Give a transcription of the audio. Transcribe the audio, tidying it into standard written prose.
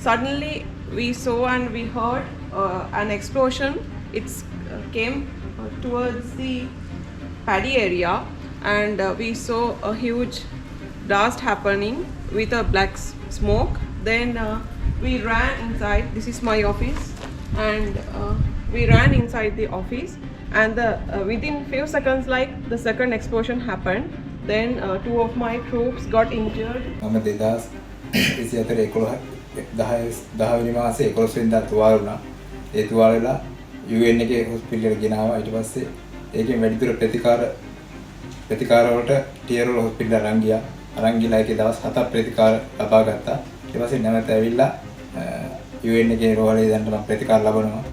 Suddenly we saw and we heard an explosion. It came towards the paddy area, and we saw a huge blast happening with a black smoke. Then we ran inside. This is my office, and we ran inside the office, and within few seconds, like the second explosion happened. Then two of my troops got injured. දහවෙනි මාසේ 11 වෙනිදා තුවාල වුණා. ඒ තුවාල වෙලා UN එකේ hospital එකට ගෙනාවා. ඊට පස්සේ ඒකෙන් වැඩිදුර ප්‍රතිකාර වලට ටියර් වල හොස්පිටල් අරන් ගියා. අරන් ගිහලා ඒකේ දවස් 7ක් ප්‍රතිකාර ලබා ගත්තා. ඊට පස්සේ නැවත ඇවිල්ලා UN එකේ රෝහලේ දැන් මම ප්‍රතිකාර ලබනවා.